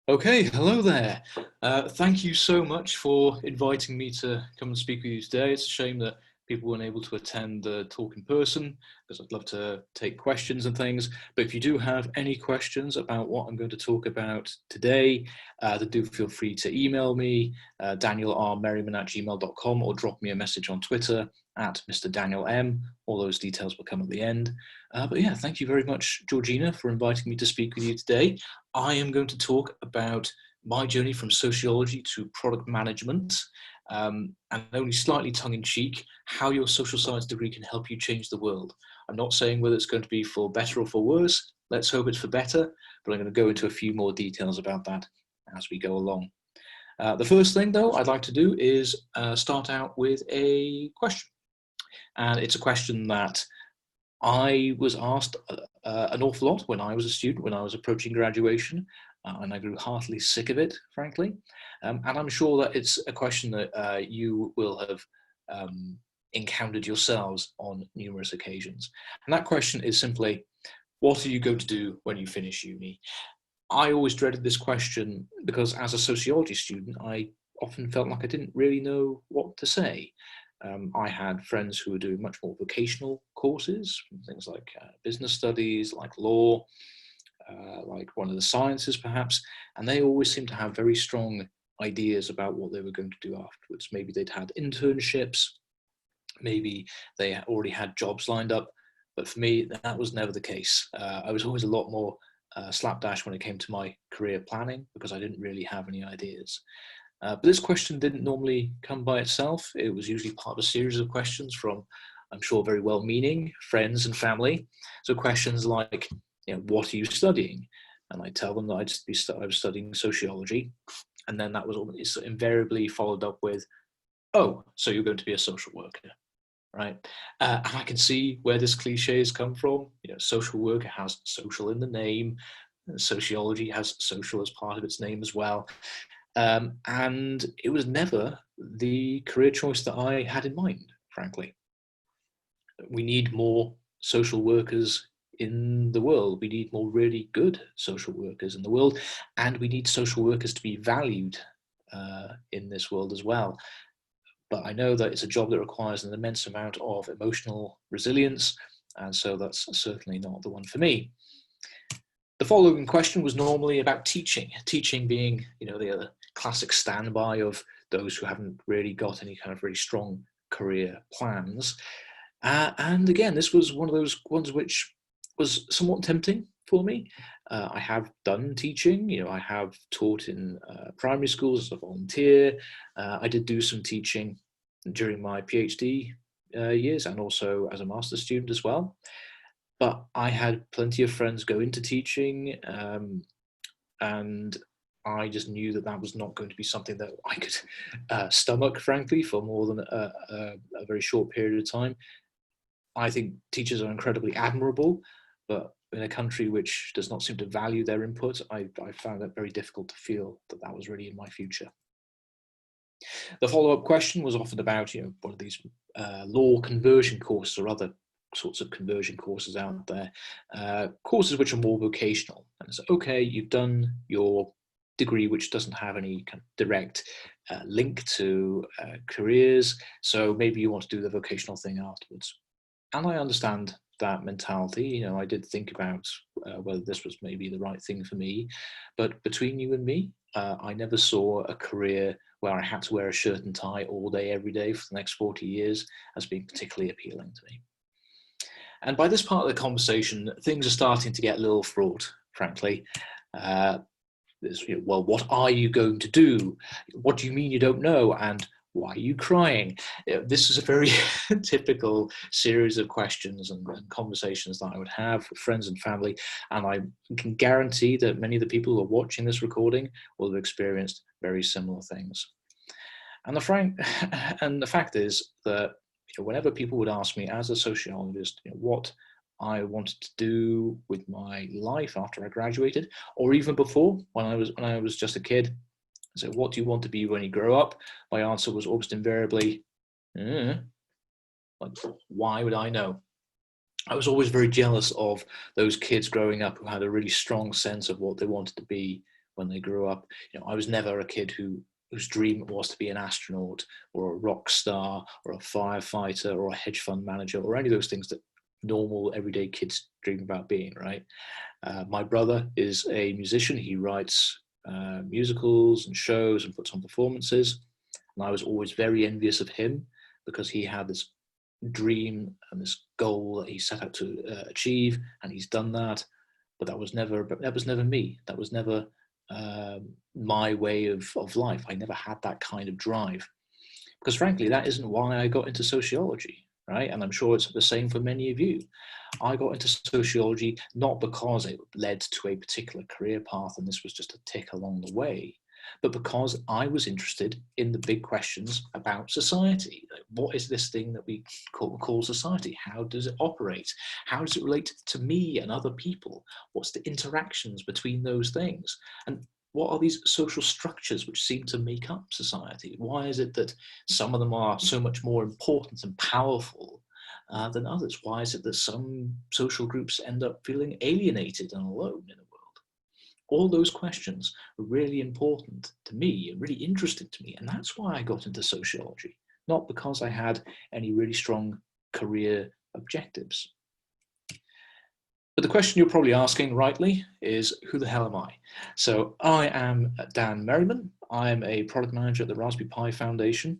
Okay, hello there. Thank you so much for inviting me to come and speak with you today. It's a shame that people weren't able to attend the talk in person because I'd love to take questions and things. But if you do have any questions about what I'm going to talk about today, then do feel free to email me, danielrmerriman@gmail.com, or drop me a message on Twitter at Mr. Daniel M. All those details will come at the end. But yeah, thank you very much, Georgina, for inviting me to speak with you today. I am going to talk about my journey from sociology to product management, and only slightly tongue-in-cheek, how your social science degree can help you change the world. I'm not saying whether it's going to be for better or for worse. Let's hope it's for better, but I'm going to go into a few more details about that as we go along. The first thing, though, I'd like to do is start out with a question. And it's a question that I was asked an awful lot when I was a student, when I was approaching graduation, and I grew heartily sick of it, frankly. And I'm sure that it's a question that you will have encountered yourselves on numerous occasions. And that question is simply, what are you going to do when you finish uni? I always dreaded this question because as a sociology student, I often felt like I didn't really know what to say. I had friends who were doing much more vocational courses, things like business studies, like law, like one of the sciences perhaps, and they always seemed to have very strong ideas about what they were going to do afterwards. Maybe they'd had internships, maybe they already had jobs lined up, but for me, that was never the case. I was always a lot more slapdash when it came to my career planning because I didn't really have any ideas. But this question didn't normally come by itself. It was usually part of a series of questions from, I'm sure, very well-meaning friends and family. So questions like, what are you studying? And I tell them that I was studying sociology. And then that was invariably followed up with, oh, so you're going to be a social worker, right? And I can see where this cliche has come from. Social worker has social in the name. Sociology has social as part of its name as well. And it was never the career choice that I had in mind, frankly. We need more social workers in the world. We need more really good social workers in the world, and we need social workers to be valued in this world as well. But I know that it's a job that requires an immense amount of emotional resilience, and so that's certainly not the one for me. The following question was normally about teaching being, the classic standby of those who haven't really got any kind of really strong career plans. And again, this was one of those ones which was somewhat tempting for me. I have done teaching, I have taught in primary schools as a volunteer. I did do some teaching during my PhD years and also as a master's student as well. But I had plenty of friends go into teaching, and I just knew that that was not going to be something that I could stomach, frankly, for more than a very short period of time. I think teachers are incredibly admirable, but in a country which does not seem to value their input, I found it very difficult to feel that that was really in my future. The follow-up question was often about, one of these law conversion courses or other sorts of conversion courses out there, courses which are more vocational. And it's okay, you've done your degree which doesn't have any kind of direct link to careers, so maybe you want to do the vocational thing afterwards. And I understand that mentality. I did think about whether this was maybe the right thing for me, but between you and me, I never saw a career where I had to wear a shirt and tie all day, every day for the next 40 years as being particularly appealing to me. And by this part of the conversation, things are starting to get a little fraught, frankly. Well, what are you going to do? What do you mean you don't know? And why are you crying? This is a very typical series of questions and conversations that I would have with friends and family. And I can guarantee that many of the people who are watching this recording will have experienced very similar things. And the fact is that whenever people would ask me as a sociologist, what I wanted to do with my life after I graduated, or even before, when I was just a kid, so what do you want to be when you grow up? My answer was almost invariably, like, why would I know? I was always very jealous of those kids growing up who had a really strong sense of what they wanted to be when they grew up. I was never a kid whose dream was to be an astronaut or a rock star or a firefighter or a hedge fund manager or any of those things that normal everyday kids dream about being, right? My brother is a musician. He writes musicals and shows and puts on performances. And I was always very envious of him because he had this dream and this goal that he set out to achieve, and he's done that. But that was never me. That was never my way of life. I never had that kind of drive, because frankly, that isn't why I got into sociology, right? And I'm sure it's the same for many of you. I got into sociology not because it led to a particular career path and this was just a tick along the way, but because I was interested in the big questions about society. What is this thing that we call society? How does it operate? How does it relate to me and other people? What's the interactions between those things? And what are these social structures which seem to make up society? Why is it that some of them are so much more important and powerful than others? Why is it that some social groups end up feeling alienated and alone in the world? All those questions are really important to me and really interesting to me. And that's why I got into sociology, not because I had any really strong career objectives. But the question you're probably asking rightly is, who the hell am I? So I am Dan Merriman. I'm a product manager at the Raspberry Pi Foundation.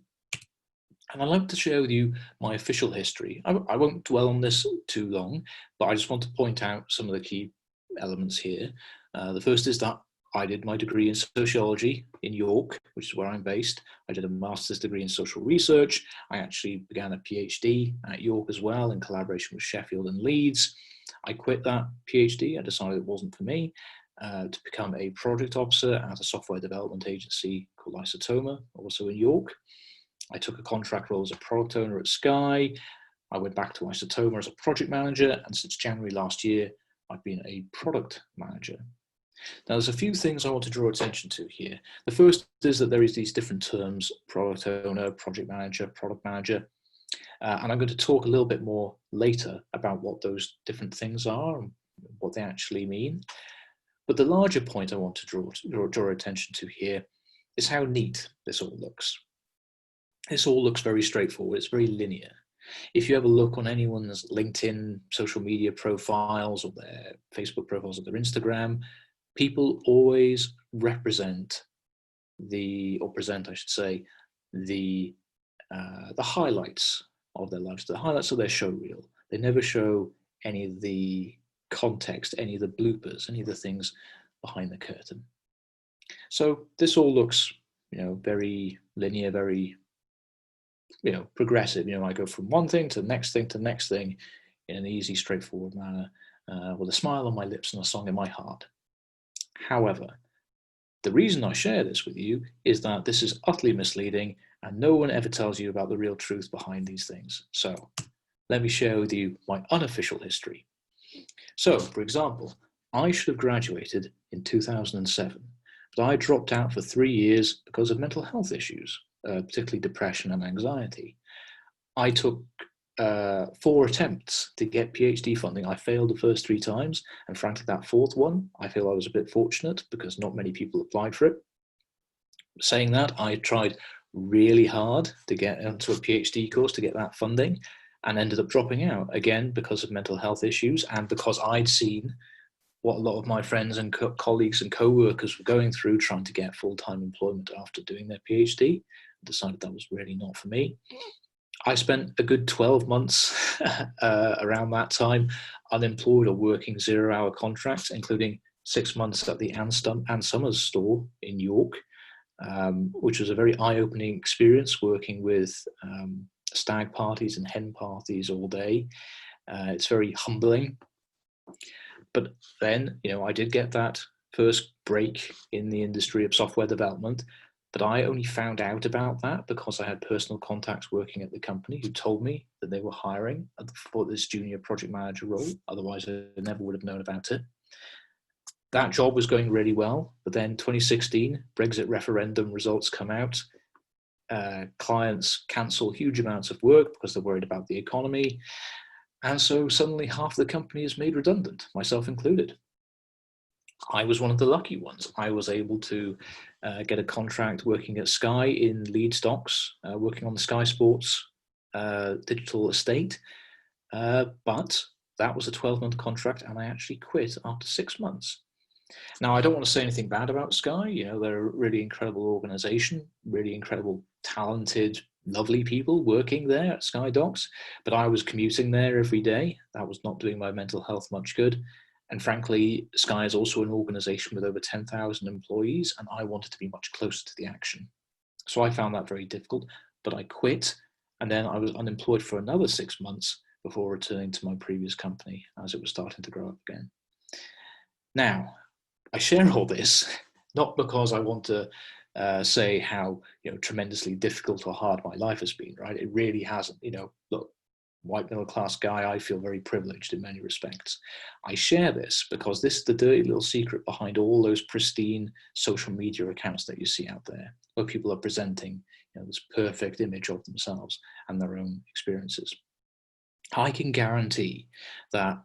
And I'd like to share with you my official history. I won't dwell on this too long, but I just want to point out some of the key elements here. The first is that I did my degree in sociology in York, which is where I'm based. I did a master's degree in social research. I actually began a PhD at York as well in collaboration with Sheffield and Leeds. I quit that PhD. I decided it wasn't for me to become a project officer at a software development agency called Isotoma, also in York. I took a contract role as a product owner at Sky. I went back to Isotoma as a project manager, and since January last year, I've been a product manager. Now, there's a few things I want to draw attention to here. The first is that there is these different terms: product owner, project manager, product manager. And I'm going to talk a little bit more later about what those different things are and what they actually mean. But the larger point I want to draw attention to here is how neat this all looks. This all looks very straightforward. It's very linear. If you ever look on anyone's LinkedIn social media profiles or their Facebook profiles or their Instagram, people always present, the highlights of their lives, the highlights of their show reel. They never show any of the context, any of the bloopers, any of the things behind the curtain. So this all looks, very linear, very, progressive. I go from one thing to the next thing to the next thing in an easy, straightforward manner, with a smile on my lips and a song in my heart. However, the reason I share this with you is that this is utterly misleading and no one ever tells you about the real truth behind these things. So let me share with you my unofficial history. So, for example, I should have graduated in 2007, but I dropped out for 3 years because of mental health issues, particularly depression and anxiety. I took 4 attempts to get PhD funding. I failed the first 3 times, and frankly, that 4th one, I feel I was a bit fortunate because not many people applied for it. Saying that, I tried really hard to get into a PhD course to get that funding and ended up dropping out again because of mental health issues and because I'd seen what a lot of my friends and colleagues and co-workers were going through trying to get full-time employment after doing their PhD. I decided that was really not for me. I spent a good 12 months around that time unemployed or working 0-hour contracts, including 6 months at the Ann Summers store in York, which was a very eye-opening experience working with stag parties and hen parties all day. It's very humbling. But then, I did get that first break in the industry of software development, but I only found out about that because I had personal contacts working at the company who told me that they were hiring for this junior project manager role. Otherwise, I never would have known about it. That job was going really well, but then 2016, Brexit referendum results come out. Clients cancel huge amounts of work because they're worried about the economy. And so suddenly half the company is made redundant, myself included. I was one of the lucky ones. I was able to get a contract working at Sky in Leeds Docks, working on the Sky Sports digital estate. But that was a 12-month contract, and I actually quit after 6 months. Now, I don't want to say anything bad about Sky. You know, they're a really incredible organization, really incredible, talented, lovely people working there at Sky Docks. But I was commuting there every day. That was not doing my mental health much good. And frankly, Sky is also an organization with over 10,000 employees, and I wanted to be much closer to the action. So I found that very difficult, but I quit. And then I was unemployed for another 6 months before returning to my previous company as it was starting to grow up again. Now, I share all this not because I want to say how tremendously difficult or hard my life has been, right? It really hasn't. Look, white middle class guy, I feel very privileged in many respects. I share this because this is the dirty little secret behind all those pristine social media accounts that you see out there, where people are presenting this perfect image of themselves and their own experiences. I can guarantee that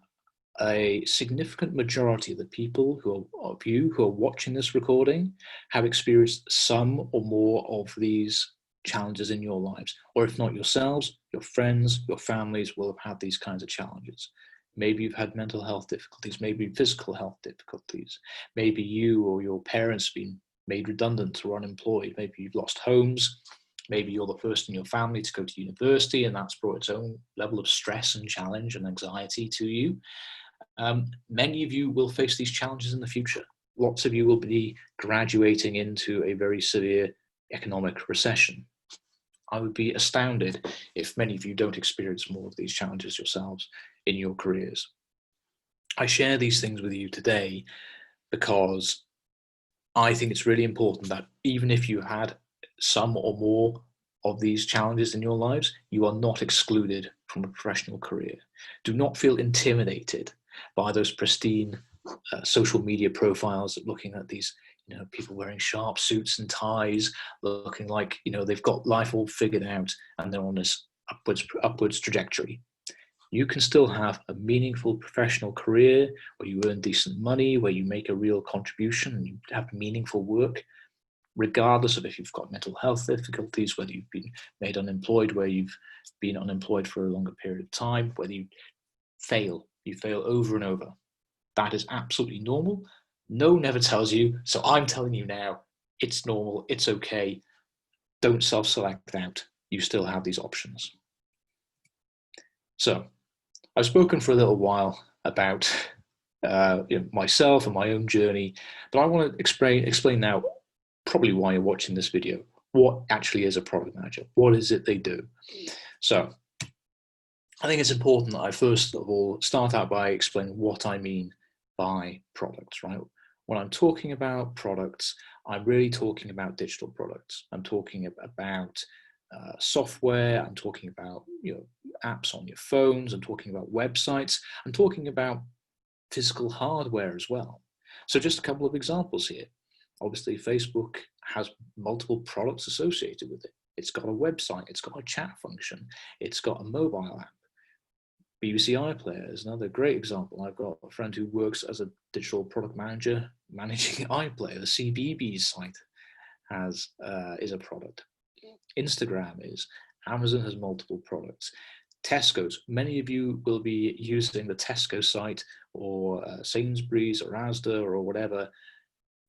a significant majority of the people who are watching this recording have experienced some or more of these challenges in your lives, or if not yourselves, your friends, your families will have had these kinds of challenges. Maybe you've had mental health difficulties, maybe physical health difficulties, maybe you or your parents have been made redundant or unemployed, maybe you've lost homes, maybe you're the first in your family to go to university and that's brought its own level of stress and challenge and anxiety to you. Many of you will face these challenges in the future. Lots of you will be graduating into a very severe economic recession. I would be astounded if many of you don't experience more of these challenges yourselves in your careers. I share these things with you today because I think it's really important that even if you had some or more of these challenges in your lives, you are not excluded from a professional career. Do not feel intimidated by those pristine social media profiles looking at these people wearing sharp suits and ties, looking like they've got life all figured out and they're on this upwards trajectory. You can still have a meaningful professional career where you earn decent money, where you make a real contribution and you have meaningful work, regardless of if you've got mental health difficulties, whether you've been made unemployed, where you've been unemployed for a longer period of time, whether you fail over and over. That is absolutely normal. No one ever tells you, so I'm telling you now, it's normal, it's okay. Don't self-select out. You still have these options. So I've spoken for a little while about myself and my own journey, but I want to explain now probably why you're watching this video. What actually is a product manager? What is it they do? So I think it's important that I first of all start out by explaining what I mean by products, right? When I'm talking about products, I'm really talking about digital products. I'm talking about software. I'm talking about apps on your phones. I'm talking about websites. I'm talking about physical hardware as well. So just a couple of examples here. Obviously, Facebook has multiple products associated with it. It's got a website. It's got a chat function. It's got a mobile app. BBC iPlayer is another great example. I've got a friend who works as a digital product manager managing iPlayer. The CBeebies site is a product. Instagram is. Amazon has multiple products. Tesco's. Many of you will be using the Tesco site or Sainsbury's or Asda or whatever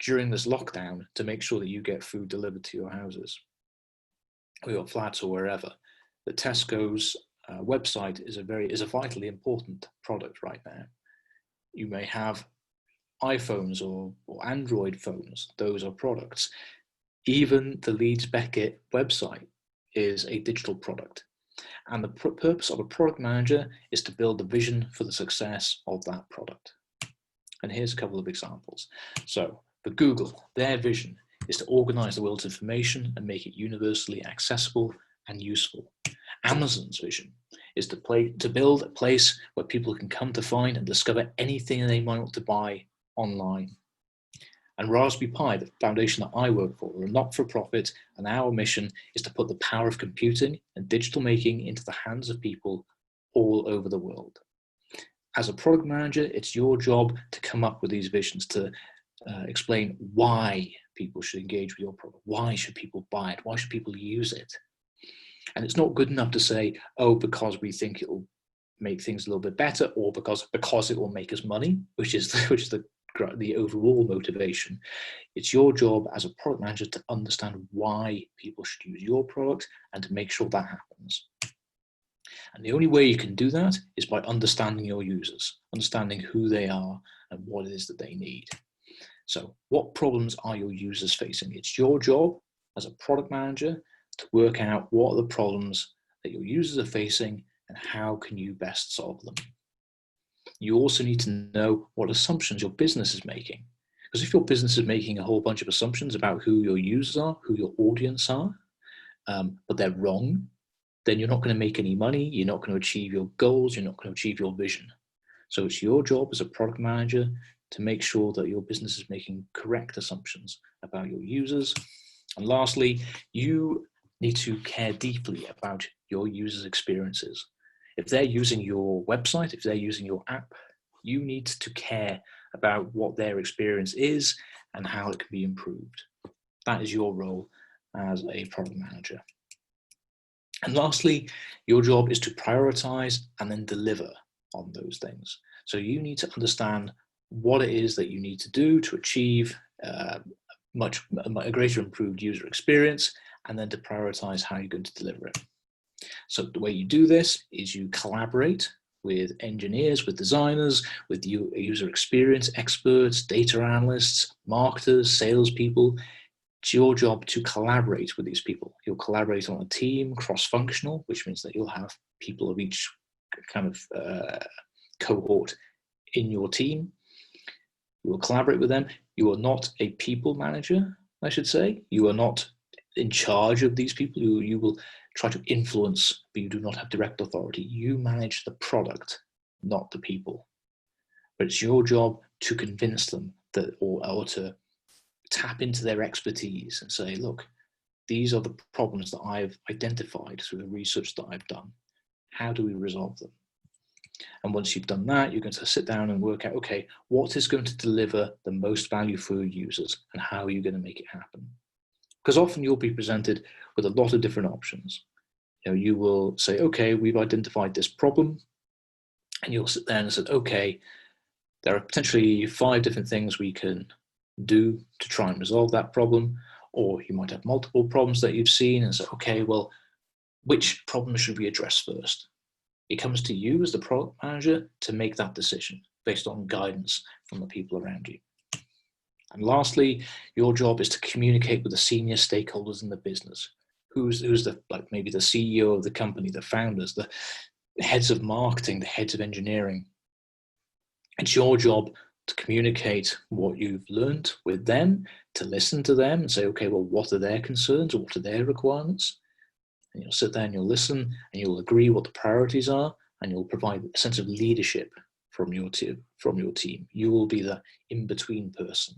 during this lockdown to make sure that you get food delivered to your houses or your flats or wherever. The Tesco's website is a vitally important product right now. You may have iPhones or Android phones. Those are products. Even the Leeds Beckett website is a digital product. And the purpose of a product manager is to build the vision for the success of that product. And here's a couple of examples. So for Google, their vision is to organize the world's information and make it universally accessible and useful. Amazon's vision is to build a place where people can come to find and discover anything they might want to buy online. And Raspberry Pi, the foundation that I work for, are a not-for-profit, and our mission is to put the power of computing and digital making into the hands of people all over the world. as a product manager, it's your job to come up with these visions, to explain why people should engage with your product. Why should people buy it? Why should people use it? And it's not good enough to say, oh, because we think it'll make things a little bit better, or because it will make us money, which is the overall motivation. It's your job as a product manager to understand why people should use your product and to make sure that happens. And the only way you can do that is by understanding your users, understanding who they are and what it is that they need. So what problems are your users facing? It's your job as a product manager to work out what are the problems that your users are facing and how can you best solve them. You also need to know what assumptions your business is making. Because if your business is making a whole bunch of assumptions about who your users are, who your audience are, but they're wrong, then you're not going to make any money, you're not going to achieve your goals, you're not going to achieve your vision. So it's your job as a product manager to make sure that your business is making correct assumptions about your users. And lastly, you need to care deeply about your users' experiences. If they're using your website, if they're using your app, you need to care about what their experience is and how it can be improved. That is your role as a product manager. And lastly, your job is to prioritize and then deliver on those things. So you need to understand what it is that you need to do to achieve a greater improved user experience, and then to prioritize how you're going to deliver it. So the way you do this is you collaborate with engineers, with designers, with user experience experts, data analysts, marketers, salespeople. It's your job to collaborate with these people. You'll collaborate on a team, cross-functional, which means that you'll have people of each kind of cohort in your team. You will collaborate with them. You are not a people manager, I should say. You are not in charge of these people. You will try to influence, but you do not have direct authority. You manage the product, not the people. But it's your job to convince them that, or to tap into their expertise and say, look, these are the problems that I've identified through the research that I've done. How do we resolve them? And once you've done that, you're going to sit down and work out, okay, what is going to deliver the most value for your users and how are you going to make it happen? Because often you'll be presented with a lot of different options. You will say, okay, we've identified this problem, and you'll sit there and say, okay, there are potentially 5 different things we can do to try and resolve that problem. Or you might have multiple problems that you've seen and say, okay, well, which problem should we address first? It comes to you as the product manager to make that decision based on guidance from the people around you. And lastly, your job is to communicate with the senior stakeholders in the business. Who's the, like maybe the CEO of the company, the founders, the heads of marketing, the heads of engineering. It's your job to communicate what you've learned with them, to listen to them and say, okay, well, what are their concerns or what are their requirements? And you'll sit there and you'll listen and you'll agree what the priorities are, and you'll provide a sense of leadership from your team. You will be the in-between person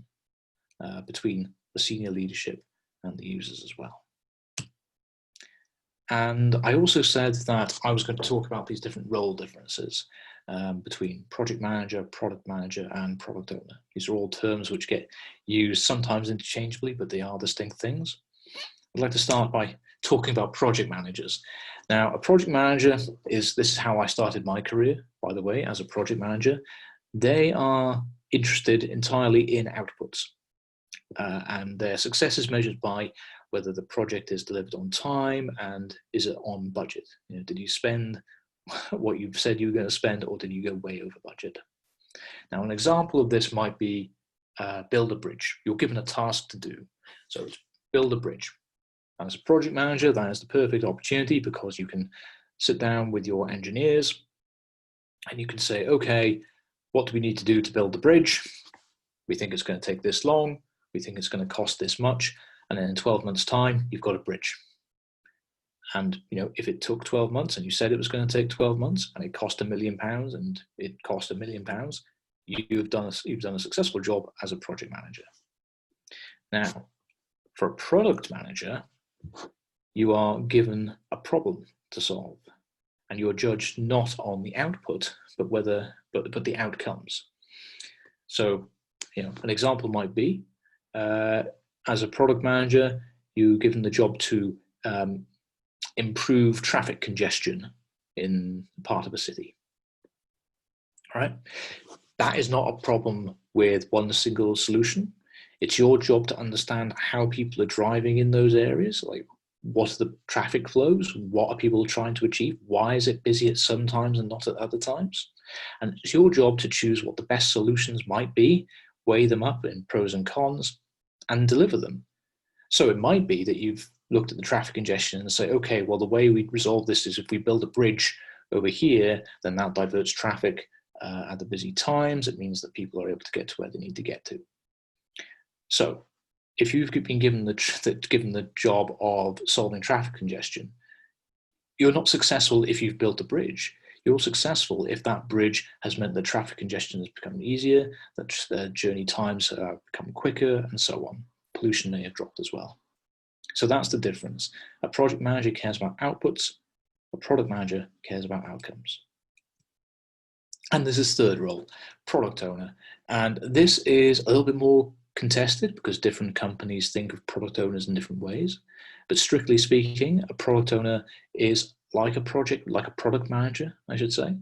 between the senior leadership and the users as well. And I also said that I was going to talk about these different role differences between project manager, product manager, and product owner. These are all terms which get used sometimes interchangeably, but they are distinct things. I'd like to start by talking about project managers. Now, a project manager this is how I started my career, by the way, as a project manager. They are interested entirely in outputs, and their success is measured by whether the project is delivered on time and is it on budget. Did you spend what you've said you were going to spend, or did you go way over budget? Now, an example of this might be build a bridge. You're given a task to do. So it's build a bridge. And as a project manager, that is the perfect opportunity, because you can sit down with your engineers and you can say, okay, what do we need to do to build the bridge? We think it's going to take this long. We think it's going to cost this much. And then in 12 months' time, you've got a bridge. And if it took 12 months and you said it was going to take 12 months and it cost £1 million and it cost £1 million, you've done a successful job as a project manager. Now, for a product manager, you are given a problem to solve, and you are judged not on the output, but whether but the outcomes. So, an example might be, as a product manager, you're given the job to improve traffic congestion in part of a city. All right, that is not a problem with one single solution. It's your job to understand how people are driving in those areas, like what are the traffic flows, what are people trying to achieve, why is it busy at some times and not at other times. And it's your job to choose what the best solutions might be, weigh them up in pros and cons, and deliver them. So it might be that you've looked at the traffic congestion and say, okay, well, the way we resolve this is if we build a bridge over here, then that diverts traffic at the busy times. It means that people are able to get to where they need to get to. So if you've been given the job of solving traffic congestion, you're not successful if you've built a bridge. You're successful if that bridge has meant that traffic congestion has become easier, that the journey times have become quicker, and so on. Pollution may have dropped as well. So that's the difference. A project manager cares about outputs. A product manager cares about outcomes. And there's this third role, product owner. And this is a little bit more contested because different companies think of product owners in different ways. But strictly speaking, a product owner is like a product manager, I should say.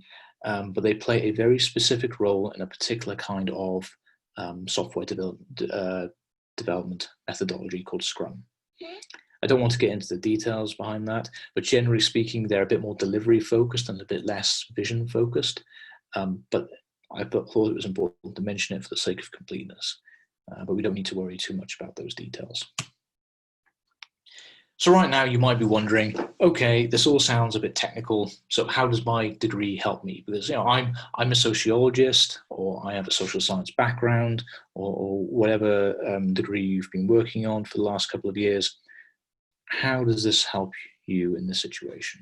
But they play a very specific role in a particular kind of software development methodology called Scrum. I don't want to get into the details behind that, but generally speaking, they're a bit more delivery focused and a bit less vision focused. But I thought it was important to mention it for the sake of completeness. But we don't need to worry too much about those details. So right now you might be wondering, okay, this all sounds a bit technical. So how does my degree help me? Because I'm a sociologist, or I have a social science background, or whatever degree you've been working on for the last couple of years. How does this help you in this situation?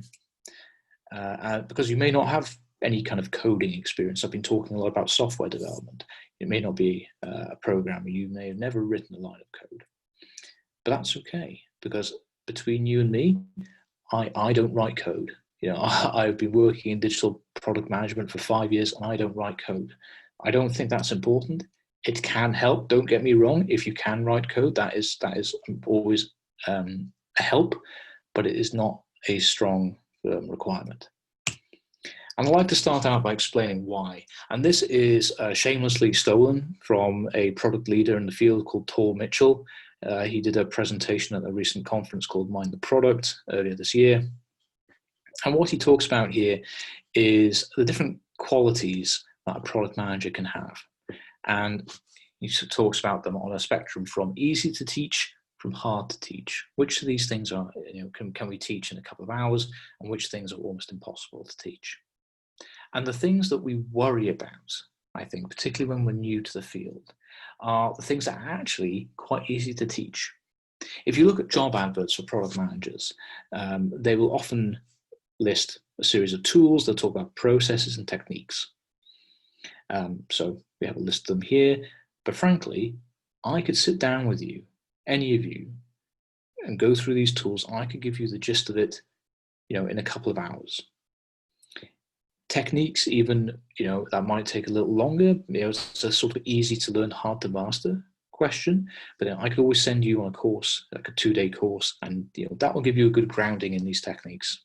Because you may not have any kind of coding experience. I've been talking a lot about software development. It may not be a programmer. You may have never written a line of code. But that's okay, because between you and me, I don't write code. I've been working in digital product management for 5 years and I don't write code. I don't think that's important. It can help, don't get me wrong. If you can write code, that is always a help, but it is not a strong requirement. And I'd like to start out by explaining why. And this is shamelessly stolen from a product leader in the field called Tor Mitchell. He did a presentation at a recent conference called Mind the Product earlier this year. And what he talks about here is the different qualities that a product manager can have. And he talks about them on a spectrum from easy to teach, from hard to teach. Which of these things are, can we teach in a couple of hours, and which things are almost impossible to teach? And the things that we worry about, I think, particularly when we're new to the field, are the things that are actually quite easy to teach. If you look at job adverts for product managers, they will often list a series of tools. They'll talk about processes and techniques. So we have a list of them here. But frankly, I could sit down with you, any of you, and go through these tools. I could give you the gist of it, in a couple of hours. Techniques, even, that might take a little longer. It's a sort of easy to learn, hard to master question. But I could always send you on a course, like a 2-day course, and that will give you a good grounding in these techniques.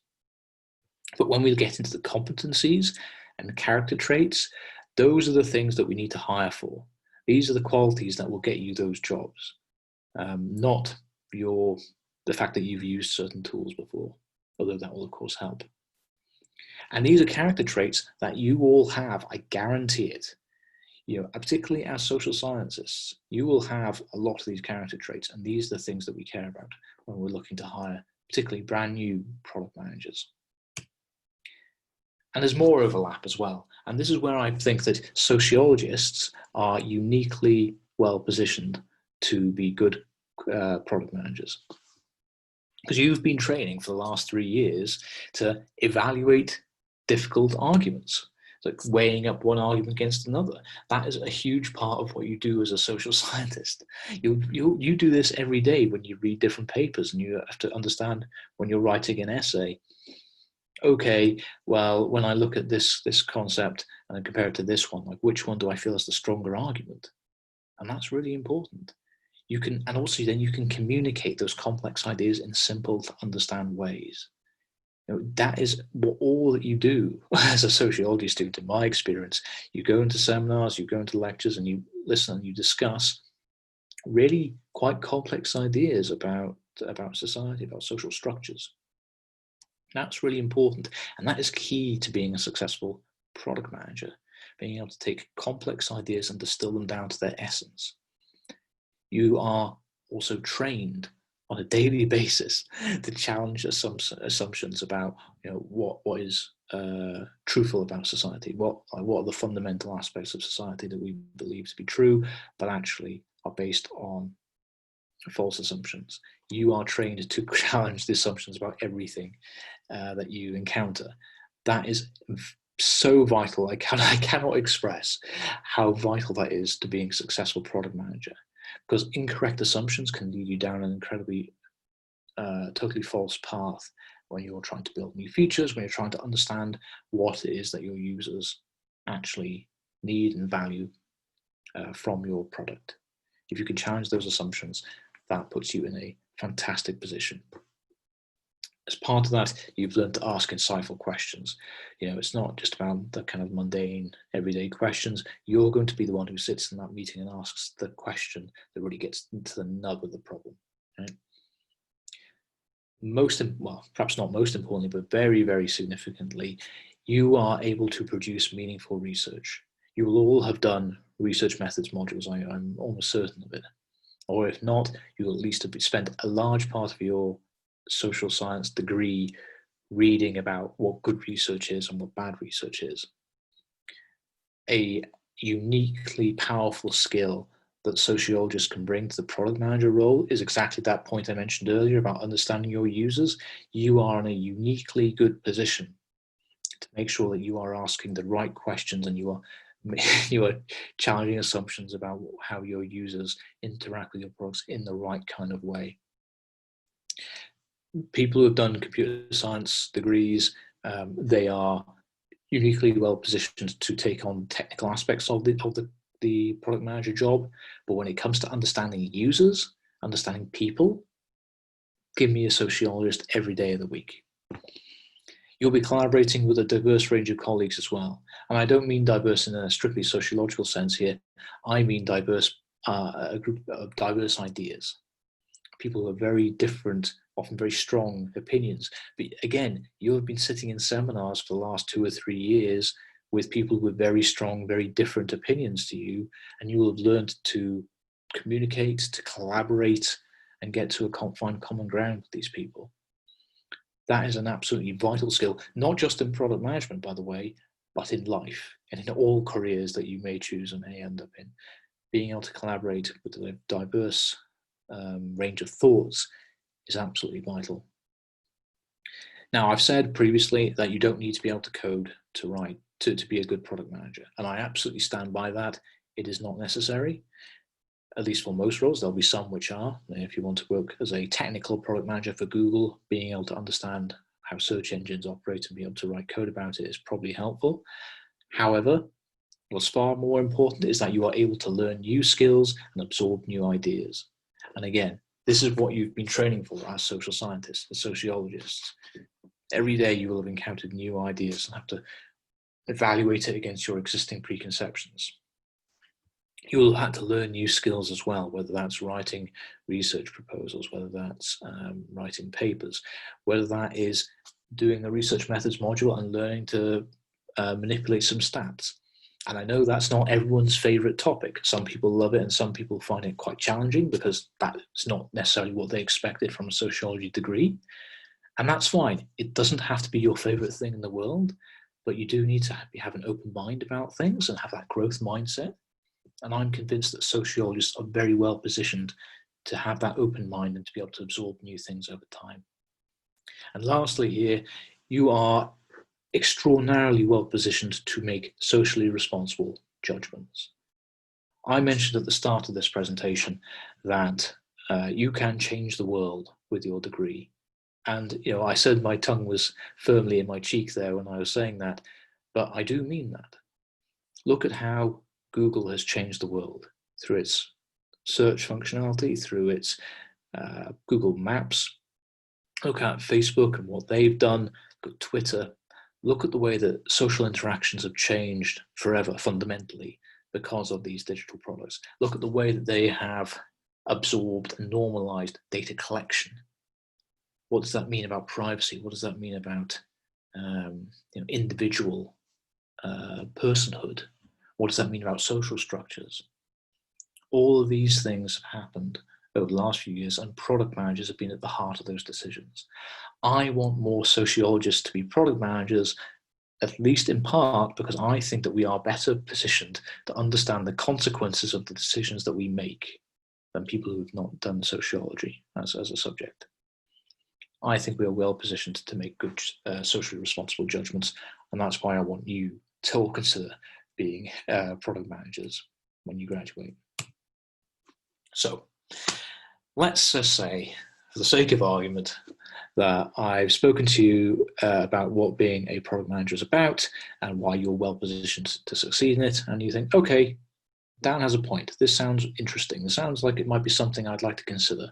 But when we get into the competencies and the character traits, those are the things that we need to hire for. These are the qualities that will get you those jobs, not the fact that you've used certain tools before, although that will of course help. And these are character traits that you all have, I guarantee it. Particularly as social scientists, you will have a lot of these character traits, and these are the things that we care about when we're looking to hire, particularly brand new product managers. And there's more overlap as well. And this is where I think that sociologists are uniquely well positioned to be good product managers. Because you've been training for the last 3 years to evaluate difficult arguments, like weighing up one argument against another. That is a huge part of what you do as a social scientist. You do this every day when you read different papers, and you have to understand when you're writing an essay, okay, well, when I look at this concept and I compare it to this one, like which one do I feel is the stronger argument? And that's really important. You can, and also then you can communicate those complex ideas in simple to understand ways. That is what all that you do as a sociology student, in my experience. You go into seminars, you go into lectures, and you listen and you discuss really quite complex ideas about society, about social structures. That's really important, and that is key to being a successful product manager, being able to take complex ideas and distill them down to their essence. You are also trained on a daily basis to challenge assumptions about what is truthful about society, what are the fundamental aspects of society that we believe to be true, but actually are based on false assumptions. You are trained to challenge the assumptions about everything that you encounter. That is so vital. I cannot express how vital that is to being a successful product manager, because incorrect assumptions can lead you down an incredibly totally false path when you're trying to build new features, when you're trying to understand what it is that your users actually need and value from your product. If you can challenge those assumptions, that puts you in a fantastic position. As part of that, you've learned to ask insightful questions. It's not just about the kind of mundane, everyday questions. You're going to be the one who sits in that meeting and asks the question that really gets into the nub of the problem. Right? Perhaps not most importantly, but very, very significantly, you are able to produce meaningful research. You will all have done research methods modules, I'm almost certain of it. Or if not, you will at least have spent a large part of your social science degree reading about what good research is and what bad research is. A uniquely powerful skill that sociologists can bring to the product manager role is exactly that point I mentioned earlier about understanding your users. You are in a uniquely good position to make sure that you are asking the right questions and you are challenging assumptions about how your users interact with your products in the right kind of way. People who have done computer science degrees, they are uniquely well positioned to take on technical aspects of the product manager job. But when it comes to understanding users, understanding people, give me a sociologist every day of the week. You'll be collaborating with a diverse range of colleagues as well. And I don't mean diverse in a strictly sociological sense here. I mean diverse, a group of diverse ideas. People who are very different, often very strong opinions. But again, you have been sitting in seminars for the last 2 or 3 years with people with very strong, very different opinions to you, and you will have learned to communicate, to collaborate, and get to find common ground with these people. That is an absolutely vital skill, not just in product management, by the way, but in life and in all careers that you may choose and may end up in. Being able to collaborate with a diverse range of thoughts is absolutely vital. Now, I've said previously that you don't need to be able to code to be a good product manager, and I absolutely stand by that. It is not necessary, at least for most roles. There'll be some which are. If you want to work as a technical product manager for Google, being able to understand how search engines operate and be able to write code about it is probably helpful. However, what's far more important is that you are able to learn new skills and absorb new ideas. And again, this is what you've been training for as social scientists, as sociologists. Every day you will have encountered new ideas and have to evaluate it against your existing preconceptions. You will have to learn new skills as well, whether that's writing research proposals, whether that's writing papers, whether that is doing the research methods module and learning to manipulate some stats. And I know that's not everyone's favorite topic. Some people love it and some people find it quite challenging because that's not necessarily what they expected from a sociology degree. And that's fine. It doesn't have to be your favorite thing in the world, but you do need to have an open mind about things and have that growth mindset. And I'm convinced that sociologists are very well positioned to have that open mind and to be able to absorb new things over time. And lastly here, you are extraordinarily well positioned to make socially responsible judgments. I mentioned at the start of this presentation that you can change the world with your degree. And, I said my tongue was firmly in my cheek there when I was saying that, but I do mean that. Look at how Google has changed the world through its search functionality, through its Google Maps. Look at Facebook and what they've done. Look at Twitter. Look at the way that social interactions have changed forever, fundamentally, because of these digital products. Look at the way that they have absorbed and normalized data collection. What does that mean about privacy? What does that mean about individual personhood? What does that mean about social structures? All of these things have happened over the last few years, and product managers have been at the heart of those decisions. I want more sociologists to be product managers, at least in part because I think that we are better positioned to understand the consequences of the decisions that we make than people who've not done sociology as a subject. I think we are well positioned to make good socially responsible judgments, and that's why I want you to all consider being product managers when you graduate. So let's just say, for the sake of argument, that I've spoken to you about what being a product manager is about and why you're well positioned to succeed in it, and you think, okay, Dan has a point. This sounds interesting. This sounds like it might be something I'd like to consider.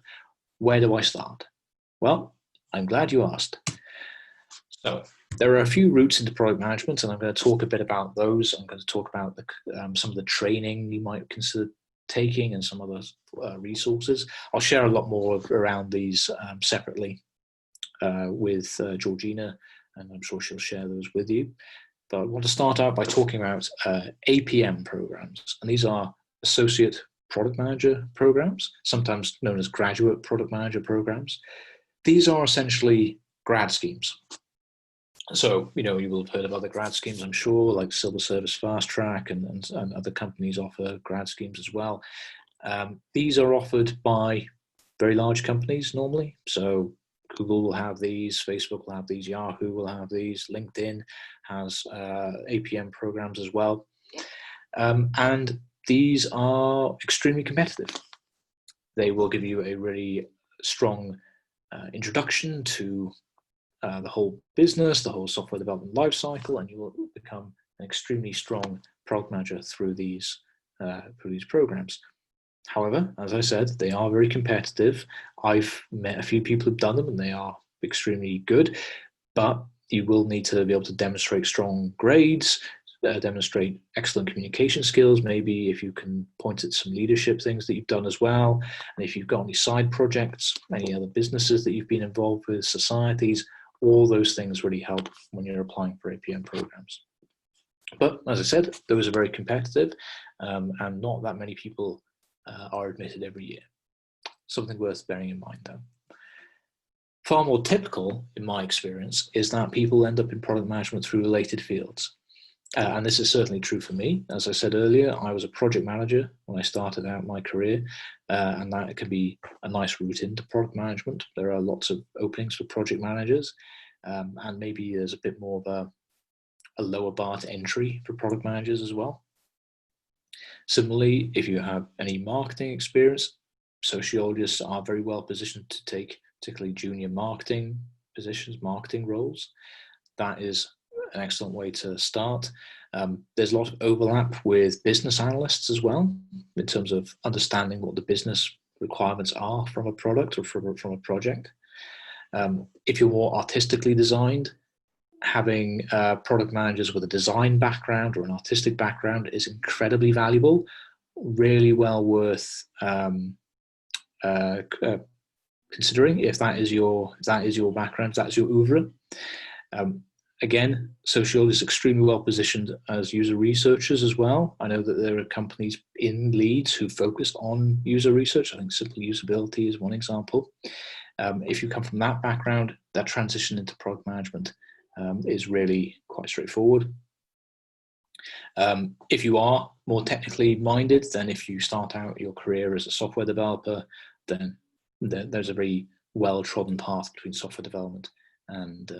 Where do I start? Well, I'm glad you asked. So there are a few routes into product management, and I'm going to talk a bit about those. I'm going to talk about some of the training you might consider taking and some other resources. I'll share a lot more around these separately with Georgina, and I'm sure she'll share those with you. But I want to start out by talking about APM programs, and these are Associate Product Manager programs, sometimes known as Graduate Product Manager programs. These are essentially grad schemes. So, you will have heard of other grad schemes, I'm sure, like Silver Service Fast Track, and other companies offer grad schemes as well. These are offered by very large companies normally. So Google will have these, Facebook will have these, Yahoo will have these, LinkedIn has APM programs as well. And these are extremely competitive. They will give you a really strong introduction to the whole business, the whole software development lifecycle, and you will become an extremely strong product manager through these programs. However, as I said, they are very competitive. I've met a few people who've done them, and they are extremely good, but you will need to be able to demonstrate strong grades, demonstrate excellent communication skills, maybe if you can point at some leadership things that you've done as well, and if you've got any side projects, any other businesses that you've been involved with, societies, all those things really help when you're applying for APM programs. But as I said, those are very competitive, and not that many people are admitted every year. Something worth bearing in mind, though. Far more typical, in my experience, is that people end up in product management through related fields. And this is certainly true for me. As I said earlier, I was a project manager when I started out my career, and that can be a nice route into product management. There are lots of openings for project managers, and maybe there's a bit more of a lower bar to entry for product managers as well. Similarly, if you have any marketing experience, sociologists are very well positioned to take particularly junior marketing positions, marketing roles. That is an excellent way to start. There's a lot of overlap with business analysts as well, in terms of understanding what the business requirements are from a product or from a project. If you're more artistically designed, having product managers with a design background or an artistic background is incredibly valuable, really well worth considering if that is your background, if that's your oeuvre. Again, sociologists are extremely well positioned as user researchers as well. I know that there are companies in Leeds who focus on user research. I think simple usability is one example. If you come from that background, that transition into product management is really quite straightforward. If you are more technically minded, then if you start out your career as a software developer, then there's a very well-trodden path between software development and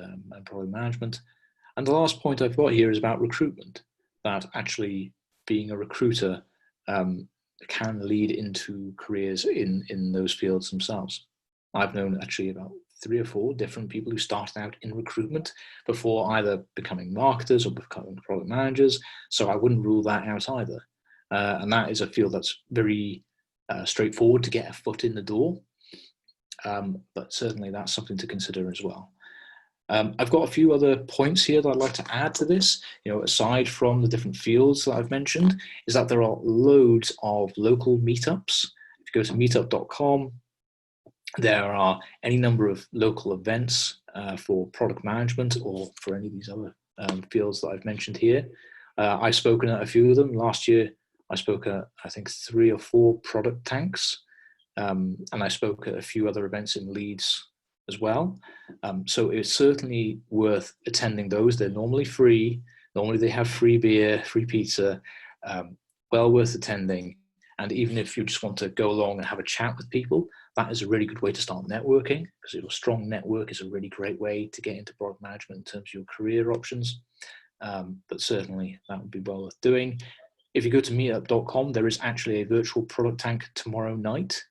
product management. And the last point I've got here is about recruitment, that actually being a recruiter can lead into careers in those fields themselves. I've known actually about 3 or 4 different people who started out in recruitment before either becoming marketers or becoming product managers. So I wouldn't rule that out either. And that is a field that's very straightforward to get a foot in the door. But certainly that's something to consider as well. I've got a few other points here that I'd like to add to this, aside from the different fields that I've mentioned, is that there are loads of local meetups. If you go to meetup.com, there are any number of local events for product management or for any of these other fields that I've mentioned here. I've spoken at a few of them. Last year, I spoke at, I think, 3 or 4 product tanks, and I spoke at a few other events in Leeds as well. So it's certainly worth attending those. They're normally free. Normally they have free beer, free pizza, well worth attending. And even if you just want to go along and have a chat with people, that is a really good way to start networking, because a strong network is a really great way to get into product management in terms of your career options. But certainly that would be well worth doing. If you go to meetup.com, there is actually a virtual product tank tomorrow night.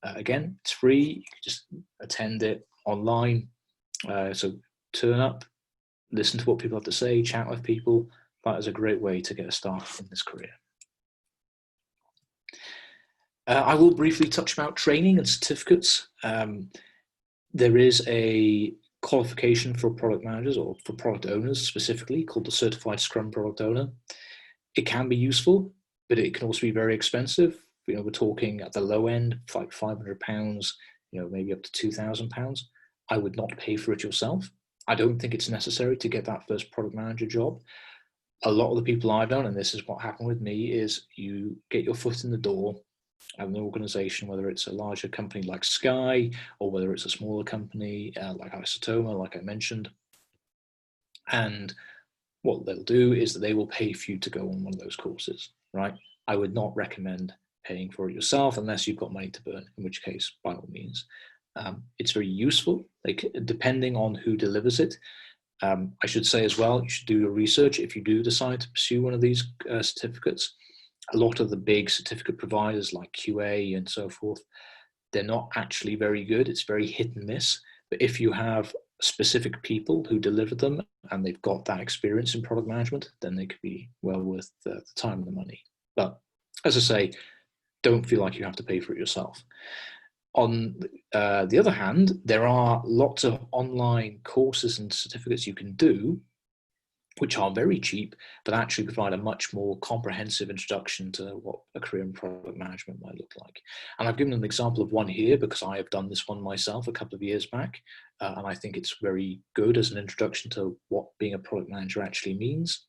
Again, it's free. You can just attend it online. So turn up, listen to what people have to say, chat with people. That is a great way to get a start in this career. I will briefly touch about training and certificates. There is a qualification for product managers, or for product owners specifically, called the Certified Scrum Product Owner. It can be useful, but it can also be very expensive. We're talking at the low end, like £500, maybe up to £2,000. I would not pay for it yourself. I don't think it's necessary to get that first product manager job. A lot of the people I've known, and this is what happened with me, is you get your foot in the door at an organization, whether it's a larger company like Sky, or whether it's a smaller company like Isotoma, like I mentioned. And what they'll do is that they will pay for you to go on one of those courses, right? I would not recommend paying for it yourself unless you've got money to burn, in which case, by all means. It's very useful, depending on who delivers it. I should say as well, you should do your research if you do decide to pursue one of these certificates. A lot of the big certificate providers like QA and so forth, they're not actually very good. It's very hit and miss. But if you have specific people who deliver them and they've got that experience in product management, then they could be well worth the time and the money. But as I say, don't feel like you have to pay for it yourself. On the other hand, there are lots of online courses and certificates you can do, which are very cheap, but actually provide a much more comprehensive introduction to what a career in product management might look like. And I've given an example of one here because I have done this one myself a couple of years back, and I think it's very good as an introduction to what being a product manager actually means.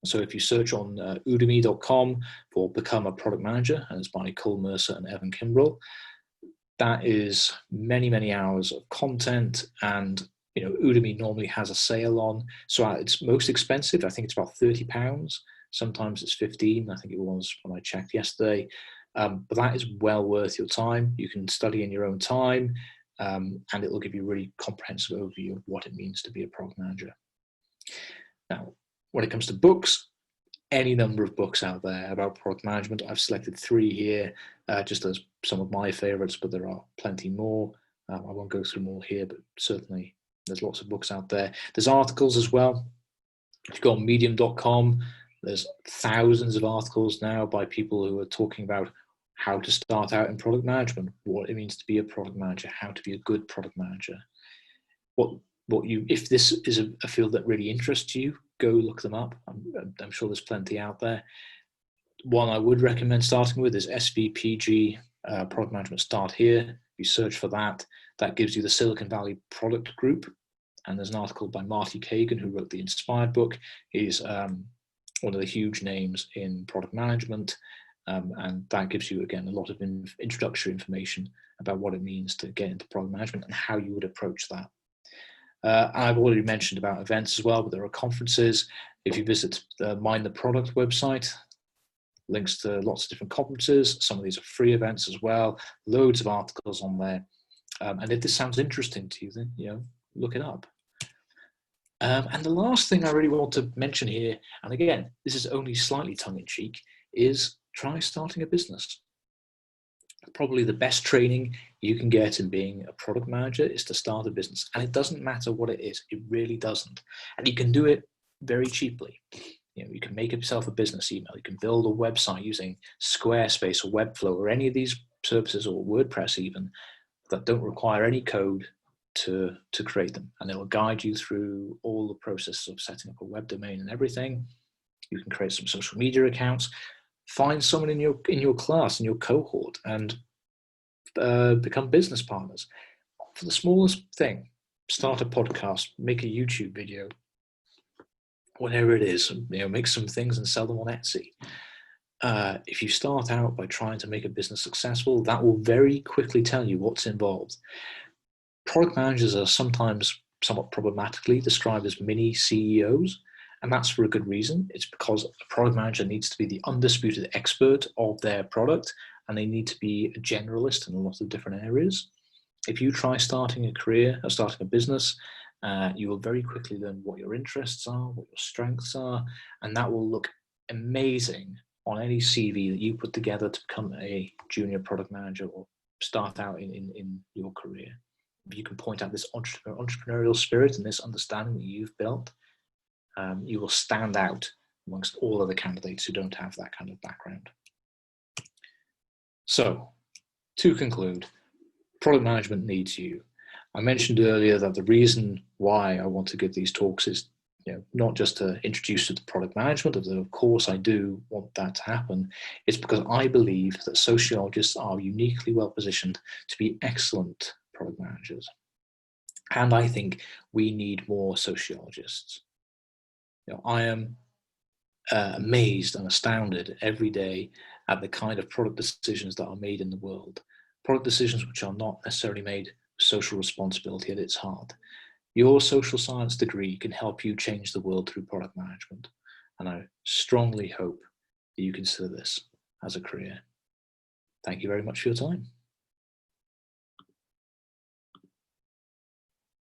So if you search on udemy.com for Become a Product Manager, and it's by Cole Mercer and Evan Kimbrell, that is many, many hours of content, and Udemy normally has a sale on. So it's most expensive. I think it's about £30. Sometimes it's 15. I think it was when I checked yesterday. But that is well worth your time. You can study in your own time, and it will give you a really comprehensive overview of what it means to be a product manager. Now, when it comes to books, any number of books out there about product management. I've selected 3 here, just as some of my favorites, but there are plenty more. I won't go through them all here, but certainly there's lots of books out there. There's articles as well. If you go on medium.com, there's thousands of articles now by people who are talking about how to start out in product management, what it means to be a product manager, how to be a good product manager. If this is a field that really interests you, go look them up. I'm sure there's plenty out there. One I would recommend starting with is SVPG, Product Management Start Here. If you search for that, that gives you the Silicon Valley Product Group. And there's an article by Marty Kagan, who wrote the Inspired book. He's one of the huge names in product management. And that gives you, again, a lot of introductory information about what it means to get into product management and how you would approach that. I've already mentioned about events as well, but there are conferences. If you visit the Mind the Product website, links to lots of different conferences. Some of these are free events as well. Loads of articles on there. And if this sounds interesting to you, then look it up. And the last thing I really want to mention here, and again, this is only slightly tongue-in-cheek, is try starting a business. Probably the best training you can get in being a product manager is to start a business. And it doesn't matter what it is. It really doesn't. And you can do it very cheaply. You can make yourself a business email. You can build a website using Squarespace or Webflow or any of these services, or WordPress even, that don't require any code to create them. And it will guide you through all the process of setting up a web domain and everything. You can create some social media accounts. Find someone in your class, in your cohort, and become business partners. For the smallest thing, start a podcast, make a YouTube video, whatever it is. Make some things and sell them on Etsy. If you start out by trying to make a business successful, that will very quickly tell you what's involved. Product managers are sometimes somewhat problematically described as mini CEOs. And that's for a good reason. It's because a product manager needs to be the undisputed expert of their product, and they need to be a generalist in a lot of different areas. If you try starting a career or starting a business, you will very quickly learn what your interests are, what your strengths are, and that will look amazing on any CV that you put together to become a junior product manager or start out in your career. If you can point out this entrepreneurial spirit and this understanding that you've built, you will stand out amongst all other candidates who don't have that kind of background. So, to conclude, product management needs you. I mentioned earlier that the reason why I want to give these talks is not just to introduce you to product management, although of course I do want that to happen. It's because I believe that sociologists are uniquely well positioned to be excellent product managers. And I think we need more sociologists. I am amazed and astounded every day at the kind of product decisions that are made in the world. Product decisions which are not necessarily made with social responsibility at its heart. Your social science degree can help you change the world through product management. And I strongly hope that you consider this as a career. Thank you very much for your time.